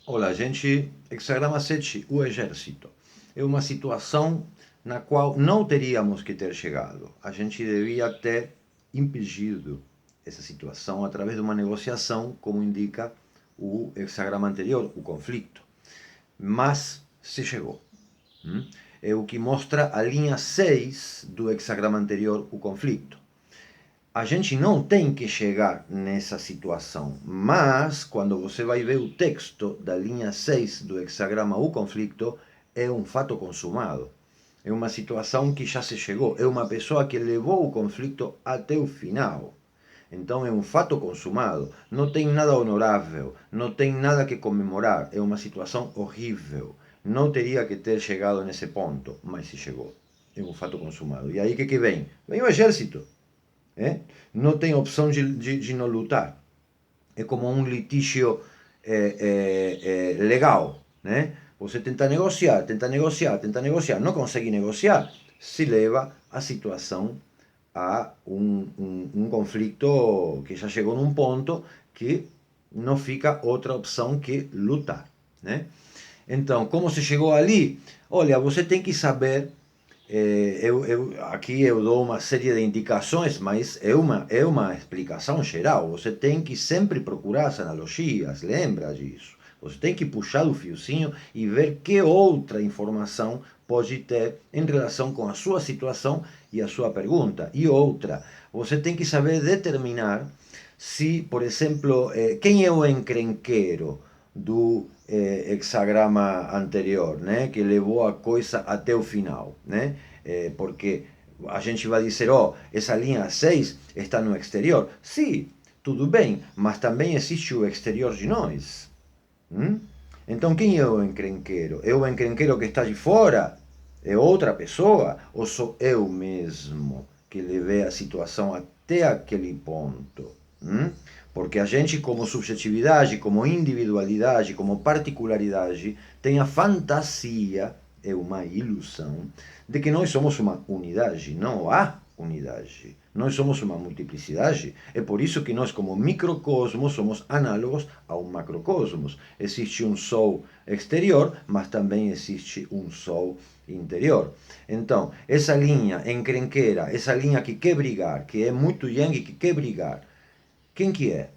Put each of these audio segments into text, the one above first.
Olá, gente. Hexagrama 7, o exército. É uma situação na qual não teríamos que ter chegado. A gente devia ter impedido essa situação através de uma negociação, como indica o hexagrama anterior, o conflito. Mas se chegou. É o que mostra a linha 6 do hexagrama anterior, o conflito. A gente não tem que chegar nessa situação, mas quando você vai ver o texto da linha 6 do hexagrama O Conflito, é um fato consumado. É uma situação que já se chegou, é uma pessoa que levou o conflito até o final. Então é um fato consumado, não tem nada honorável, não tem nada que comemorar, é uma situação horrível. Não teria que ter chegado nesse ponto, mas se chegou. É um fato consumado. E aí o que vem? Vem o exército. Não tem opção de não lutar. É como um litígio legal. Né? Você tenta negociar, tenta negociar, tenta negociar, não consegue negociar, se leva a situação a um conflito que já chegou num ponto que não fica outra opção que lutar. Né? Então, como se chegou ali? Olha, você tem que saber aqui eu dou uma série de indicações, mas é uma explicação geral. Você tem que sempre procurar as analogias, lembra disso. Você tem que puxar o fiozinho e ver que outra informação pode ter em relação com a sua situação e a sua pergunta. E outra, você tem que saber determinar se, por exemplo, quem é o encrenqueiro do hexagrama anterior, né, que levou a coisa até o final, né? Porque a gente vai dizer, essa linha 6 está no exterior. Sim, tudo bem, mas também existe o exterior de nós. Hum? Então, quem é o encrenqueiro? É o encrenqueiro que está de fora? É outra pessoa? Ou sou eu mesmo que levei a situação até aquele ponto? Porque a gente, como subjetividade, como individualidade, como particularidade, tem a fantasia, é uma ilusão, de que nós somos uma unidade. Não há unidade. Nós somos uma multiplicidade. É por isso que nós, como microcosmos, somos análogos a um macrocosmos. Existe um sol exterior, mas também existe um sol interior. Então, essa linha encrenqueira, essa linha que quer brigar, que é muito yang e que quer brigar, quem que é?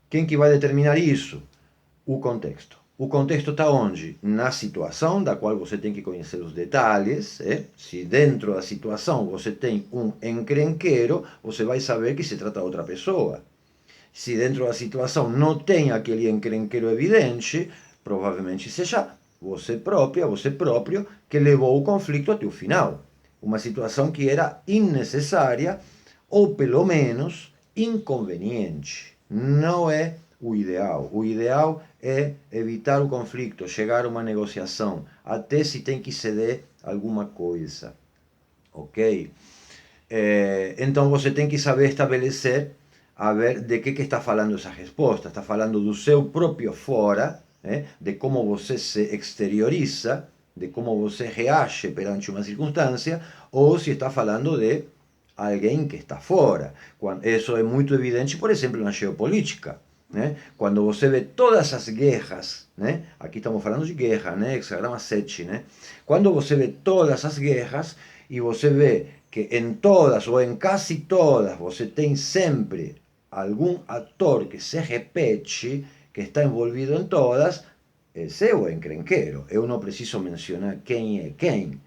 Quem que vai determinar isso? O contexto. O contexto está onde? Na situação, da qual você tem que conhecer os detalhes. Se dentro da situação você tem um encrenqueiro, você vai saber que se trata de outra pessoa. Se dentro da situação não tem aquele encrenqueiro evidente, provavelmente seja você própria, você próprio, que levou o conflito até o final. Uma situação que era innecessária ou, pelo menos, inconveniente. Não é o ideal. O ideal é evitar o conflito, chegar a uma negociação, até se tem que ceder alguma coisa. Ok? Então você tem que saber estabelecer a ver de que está falando essa resposta. Está falando do seu próprio fora, de como você se exterioriza, de como você reage perante uma circunstância, ou se está falando de alguém que está fora. Isso é muito evidente, por exemplo, na geopolítica. Quando você vê todas as guerras, aqui estamos falando de guerra, hexagrama 7, quando você vê todas as guerras e você vê que em todas ou em quase todas você tem sempre algum ator que se repete, que está envolvido em todas, esse é o encrenqueiro. Eu não preciso mencionar quem é quem.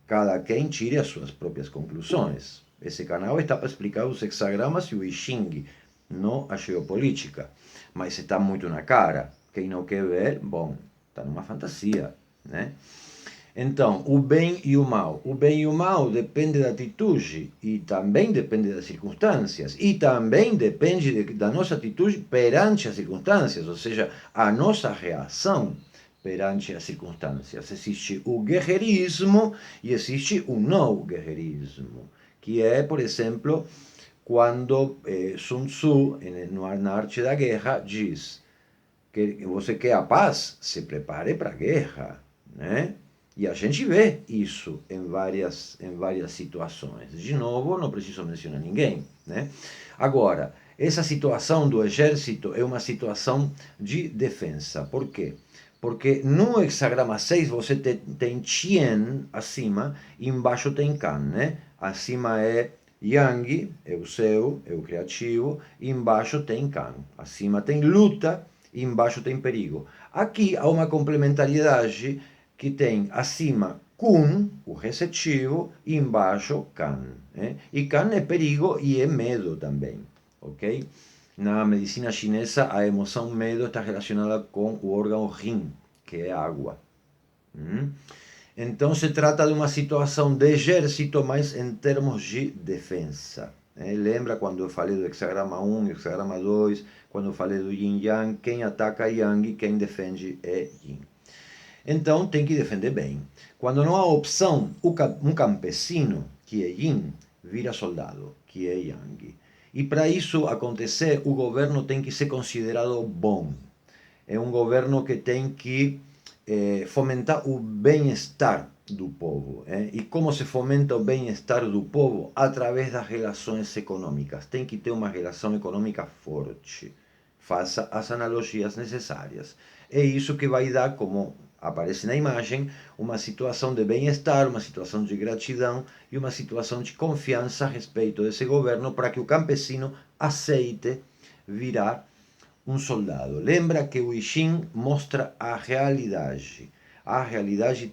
Cada quem tire as suas próprias conclusões. Esse canal está para explicar os hexagramas e o I Ching, não a geopolítica. Mas está muito na cara. Quem não quer ver, bom, está numa fantasia, né? Então, o bem e o mal. O bem e o mal depende da atitude e também depende das circunstâncias. E também depende da nossa atitude perante as circunstâncias, ou seja, a nossa reação perante as circunstâncias. Existe o guerreirismo e existe o não guerreirismo, que é, por exemplo, quando Sun Tzu, na arte da guerra, diz que você quer a paz, se prepare para a guerra, né? E a gente vê isso em várias situações. De novo, não preciso mencionar ninguém, né? Agora, essa situação do exército é uma situação de defesa. Por quê? Porque no hexagrama 6 você tem Chien acima e embaixo tem Kan, né? Acima é Yang, é o seu, é o criativo, e embaixo tem Kan. Acima tem luta e embaixo tem perigo. Aqui há uma complementariedade que tem acima Kun, o receptivo, e embaixo Kan. Né? E Kan é perigo e é medo também, ok? Na medicina chinesa, a emoção medo está relacionada com o órgão Rin, que é água. Então se trata de uma situação de exército, mas em termos de defesa. Lembra quando eu falei do hexagrama 1 e hexagrama 2, quando eu falei do Yin Yang, quem ataca é Yang e quem defende é Yin. Então tem que defender bem. Quando não há opção, um campesino, que é Yin, vira soldado, que é Yang. E para isso acontecer, o governo tem que ser considerado bom. É um governo que tem que fomentar o bem-estar do povo. E como se fomenta o bem-estar do povo? Através das relações econômicas. Tem que ter uma relação econômica forte. Faça as analogias necessárias. É isso que vai dar, como aparece na imagem, uma situação de bem-estar, uma situação de gratidão e uma situação de confiança a respeito desse governo para que o campesino aceite virar um soldado. Lembra que o I Ching mostra a realidade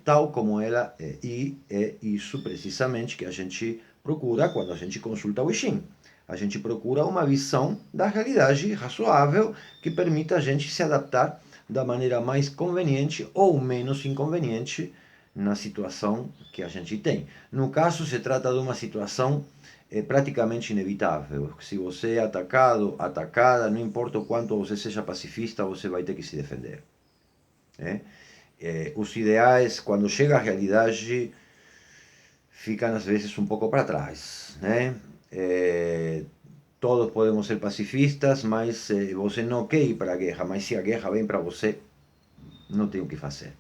tal como ela é. E é isso precisamente que a gente procura quando a gente consulta o I Ching. A gente procura uma visão da realidade razoável que permita a gente se adaptar da maneira mais conveniente ou menos inconveniente na situação que a gente tem. No caso, se trata de uma situação praticamente inevitável. Se você é atacado, atacada, não importa o quanto você seja pacifista, você vai ter que se defender. Os ideais, quando chega a realidade, ficam às vezes um pouco para trás. Todos podemos ser pacifistas, mas você não quer ir para a guerra. Mas se a guerra vem para você, não tem o que fazer.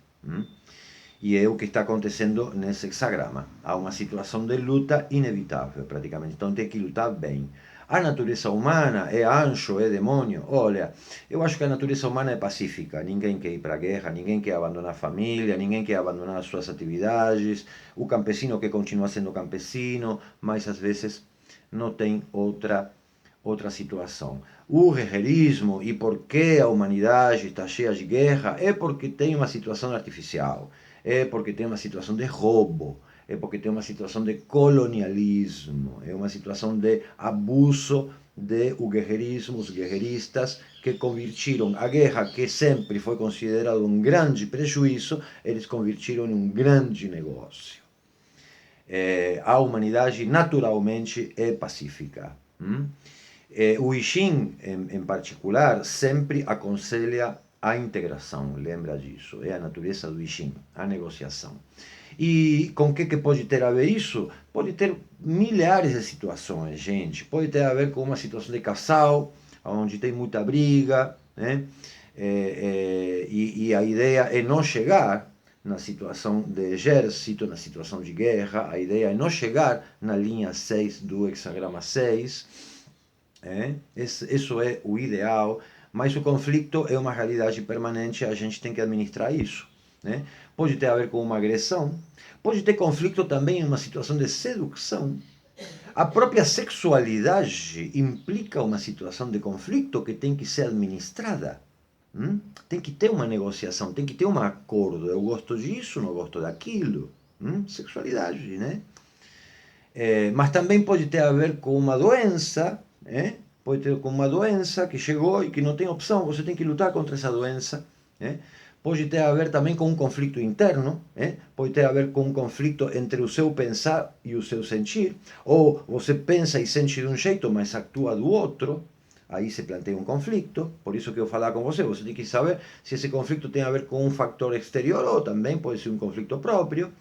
E é o que está acontecendo nesse hexagrama. Há uma situação de luta inevitável, praticamente. Então tem que lutar bem. A natureza humana é anjo, é demônio? Olha, eu acho que a natureza humana é pacífica. Ninguém quer ir para a guerra, ninguém quer abandonar a família, ninguém quer abandonar as suas atividades. O campesino quer continuar sendo campesino, mas às vezes não tem outra situação. O guerreirismo e por que a humanidade está cheia de guerra é porque tem uma situação artificial, é porque tem uma situação de roubo, é porque tem uma situação de colonialismo, é uma situação de abuso do guerreirismo, os guerreiristas que convertiram a guerra, que sempre foi considerada um grande prejuízo, eles convertiram em um grande negócio. A humanidade naturalmente é pacífica. O I Ching, em particular, sempre aconselha a integração, lembra disso, é a natureza do I Ching, a negociação. E com que pode ter a ver isso? Pode ter milhares de situações, gente. Pode ter a ver com uma situação de casal, onde tem muita briga, né? E a ideia é não chegar na situação de exército, na situação de guerra, a ideia é não chegar na linha 6 do hexagrama 6, isso é o ideal, mas o conflito é uma realidade permanente, a gente tem que administrar isso. Pode ter a ver com uma agressão, pode ter conflito também em uma situação de sedução. A própria sexualidade implica uma situação de conflito que tem que ser administrada. Tem que ter uma negociação, tem que ter um acordo. Eu gosto disso, não gosto daquilo. Sexualidade, né? Mas também pode ter a ver com uma doença, pode ter com uma doença que chegou e que não tem opção, você tem que lutar contra essa doença. Pode ter a ver também com um conflito interno, pode ter a ver com um conflito entre o seu pensar e o seu sentir, ou você pensa e sente de um jeito, mas atua do outro, aí se planteia um conflito. Por isso que eu falar com você, você tem que saber se esse conflito tem a ver com um fator exterior ou também pode ser um conflito próprio.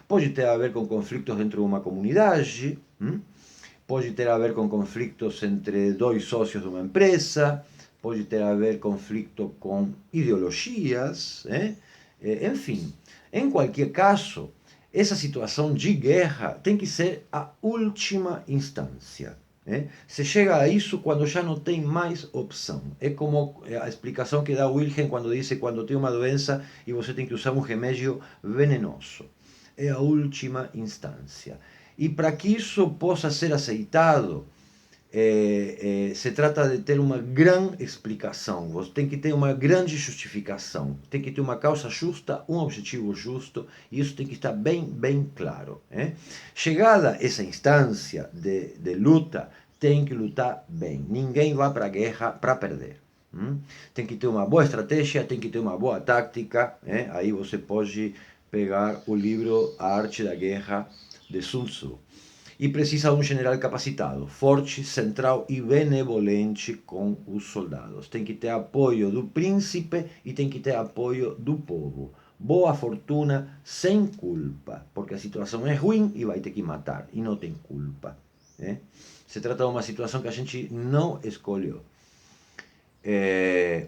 Pode ter a ver com conflitos dentro de uma comunidade, pode ter a ver com conflitos entre dois sócios de uma empresa, pode ter a ver conflito com ideologias, enfim. Em qualquer caso, essa situação de guerra tem que ser a última instância. Se chega a isso quando já não tem mais opção. É como a explicação que dá Wilhelm quando diz quando tem uma doença e você tem que usar um remédio venenoso. É a última instância. E para que isso possa ser aceitado, se trata de ter uma grande explicação, você tem que ter uma grande justificação, tem que ter uma causa justa, um objetivo justo, e isso tem que estar bem, bem claro. Chegada essa instância de luta, tem que lutar bem. Ninguém vai para a guerra para perder. Tem que ter uma boa estratégia, tem que ter uma boa tática. Aí você pode pegar o livro A Arte da Guerra de Sun Tzu. E precisa de um general capacitado, forte, central e benevolente com os soldados. Tem que ter apoio do príncipe e tem que ter apoio do povo. Boa fortuna sem culpa, porque a situação é ruim e vai ter que matar, e não tem culpa. Se trata de uma situação que a gente não escolheu.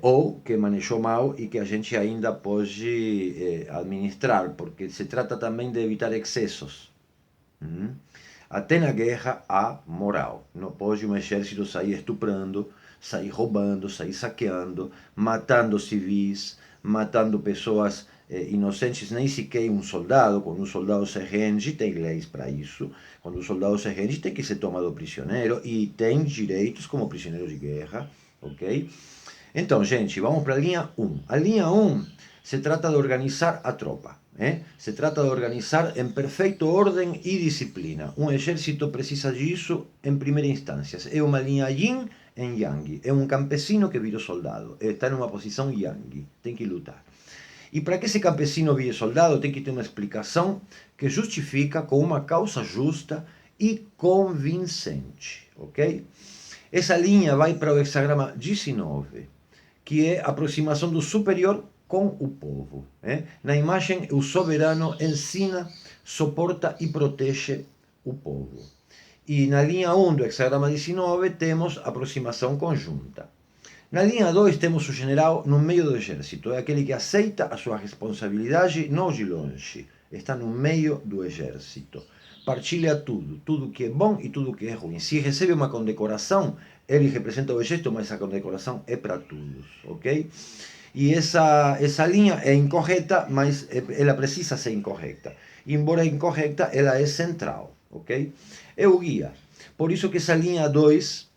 Ou que manejou mal e que a gente ainda pode administrar, porque se trata também de evitar excessos. Até na guerra há moral. Não pode um exército sair estuprando, sair roubando, sair saqueando, matando civis, matando pessoas inocentes, nem sequer um soldado. Quando um soldado se rende, tem leis para isso. Quando um soldado se rende, tem que ser tomado prisioneiro e tem direitos como prisioneiro de guerra, ok? Então, gente, vamos para a linha 1. A linha 1 se trata de organizar a tropa. Se trata de organizar em perfeita ordem e disciplina. Um exército precisa disso em primeira instância. É uma linha yin em yang. É um campesino que virou soldado. Está em uma posição yang. Tem que lutar. E para que esse campesino vire soldado, tem que ter uma explicação que justifica com uma causa justa e convincente. Ok? Essa linha vai para o hexagrama 19, que é a aproximação do superior com o povo. Na imagem, o soberano ensina, suporta e protege o povo. E na linha 1 do hexagrama 19 temos a aproximação conjunta. Na linha 2 temos o general no meio do exército, é aquele que aceita a sua responsabilidade não de longe, está no meio do exército. Partilha tudo, tudo que é bom e tudo que é ruim. Se recebe uma condecoração, ele representa o exército, mas a condecoração é para todos, ok? E essa linha é incorreta, mas ela precisa ser incorreta. Embora incorreta, ela é central, ok? É o guia. Por isso que essa linha 2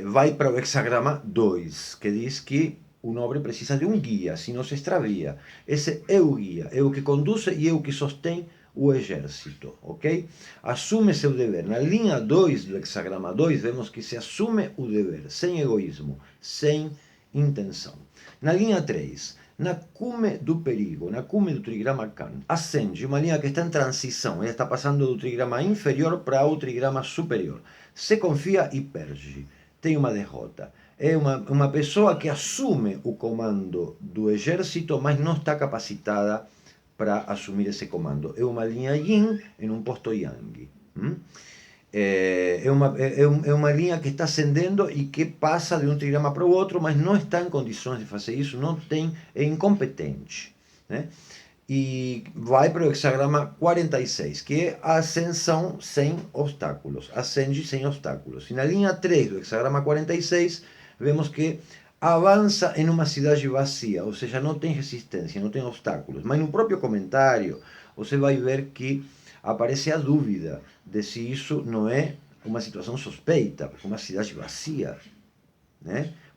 vai para o hexagrama 2, que diz que o nobre precisa de um guia, senão se extravia. Esse é o guia, é o que conduz e é o que sostém o exército, ok? Assume seu dever. Na linha 2 do hexagrama 2, vemos que se assume o dever, sem egoísmo, sem intenção. Na linha 3, na cume do perigo, na cume do trigrama Kan, ascende uma linha que está em transição, ela está passando do trigrama inferior para o trigrama superior. Se confia e perde, tem uma derrota. É uma pessoa que assume o comando do exército, mas não está capacitada para assumir esse comando. É uma linha yin em um posto yang. É uma linha que está ascendendo e que passa de um trigrama para o outro, mas não está em condições de fazer isso, não tem, é incompetente. E vai para o hexagrama 46, que é a ascensão sem obstáculos, ascende sem obstáculos. E na linha 3 do hexagrama 46, vemos que avança em uma cidade vazia, ou seja, não tem resistência, não tem obstáculos. Mas no próprio comentário, você vai ver que aparece a dúvida de se isso não é uma situação suspeita, porque uma cidade vazia,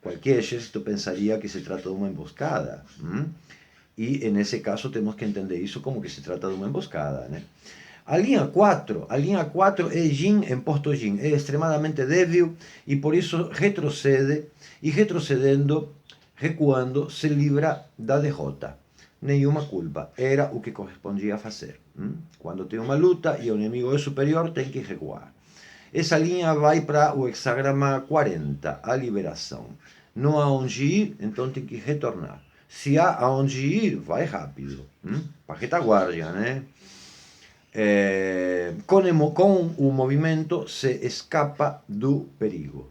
qualquer exército pensaria que se trata de uma emboscada. E nesse caso temos que entender isso como que se trata de uma emboscada. A linha 4 é Yin em posto Yin, é extremadamente débil e por isso retrocede, e retrocedendo, recuando, se livra da derrota. Nenhuma culpa, era o que correspondia a fazer. Quando tem uma luta e o inimigo é superior, tem que recuar. Essa linha vai para o hexagrama 40, a liberação. Não há onde ir, então tem que retornar. Se há aonde ir, vai rápido. Para retaguardia, com o movimento se escapa do perigo.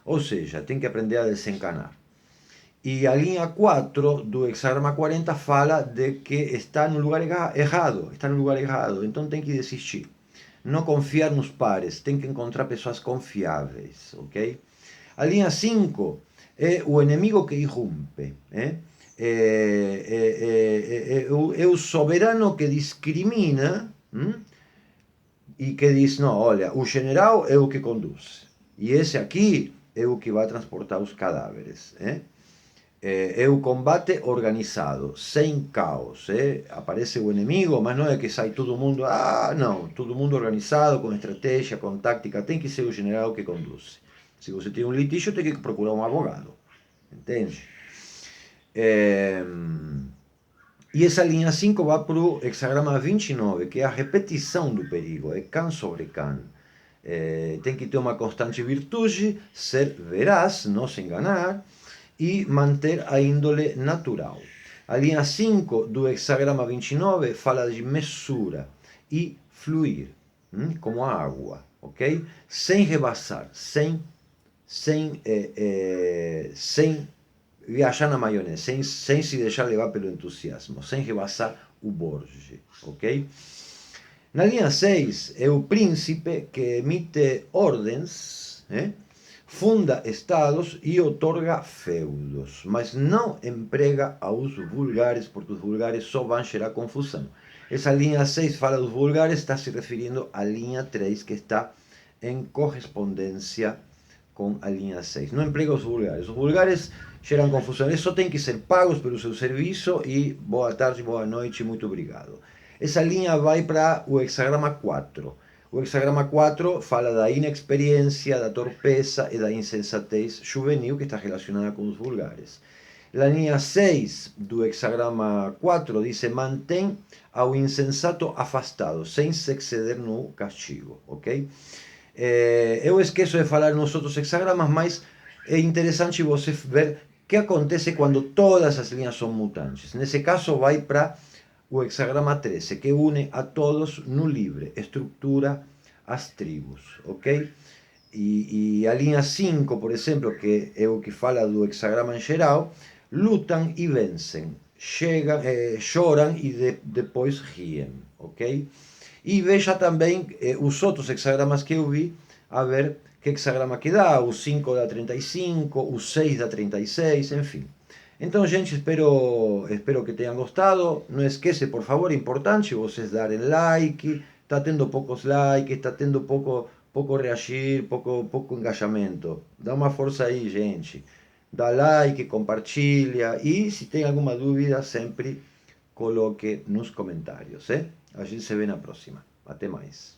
Ou seja, tem que aprender a desencanar. E a linha 4 do hexagrama 40 fala de que está no lugar errado, então tem que desistir. não confiar nos pares, tem que encontrar pessoas confiáveis, ok? A linha 5 é o inimigo que irrompe, é o soberano que discrimina e que diz, não, olha, o general é o que conduz, e esse aqui é o que vai transportar os cadáveres, é o combate organizado, sem caos. Aparece o inimigo, mas não é que sai todo mundo. Não, todo mundo organizado, com estratégia, com tática. Tem que ser o general que conduz. Se você tem um litígio, tem que procurar um advogado. Entende? E essa linha 5 vai para o hexagrama 29, que é a repetição do perigo, é can sobre can. Tem que ter uma constante virtude, ser veraz, não se enganar, e manter a índole natural. A linha 5 do hexagrama 29 fala de mesura e fluir, como a água, ok? Sem rebaçar, sem viajar na maionese, sem se deixar levar pelo entusiasmo, sem rebaçar o borde, ok? Na linha 6 é o príncipe que emite ordens, funda estados e otorga feudos, mas não emprega aos vulgares, porque os vulgares só vão gerar confusão. Essa linha 6 fala dos vulgares, está se referindo à linha 3, que está em correspondência com a linha 6. Não emprega os vulgares. Os vulgares geram confusão. Eles só têm que ser pagos pelo seu serviço e boa tarde, boa noite, muito obrigado. Essa linha vai para o hexagrama 4. O hexagrama 4 fala da inexperiência, da torpeza e da insensatez juvenil, que está relacionada com os vulgares. A linha 6 do hexagrama 4 diz: mantém ao insensato afastado, sem se exceder no castigo, ok? Eu esqueço de falar nos outros hexagramas, mas é interessante você ver o que acontece quando todas as linhas são mutantes. Nesse caso, vai para o hexagrama 13, que une a todos no livre, estrutura as tribos, ok? E a linha 5, por exemplo, que é o que fala do hexagrama em geral, lutam e vencem, chegam, choram e depois riem, ok? E veja também os outros hexagramas que eu vi, a ver que hexagrama que dá, o 5 dá 35, o 6 dá 36, enfim. Então, gente, espero que tenham gostado. Não esquece, por favor, é importante vocês darem like. Está tendo poucos likes, está tendo pouco reagir, pouco engajamento. Dá uma força aí, gente. Dá like, compartilha. E se tem alguma dúvida, sempre coloque nos comentários. A gente se vê na próxima. Até mais.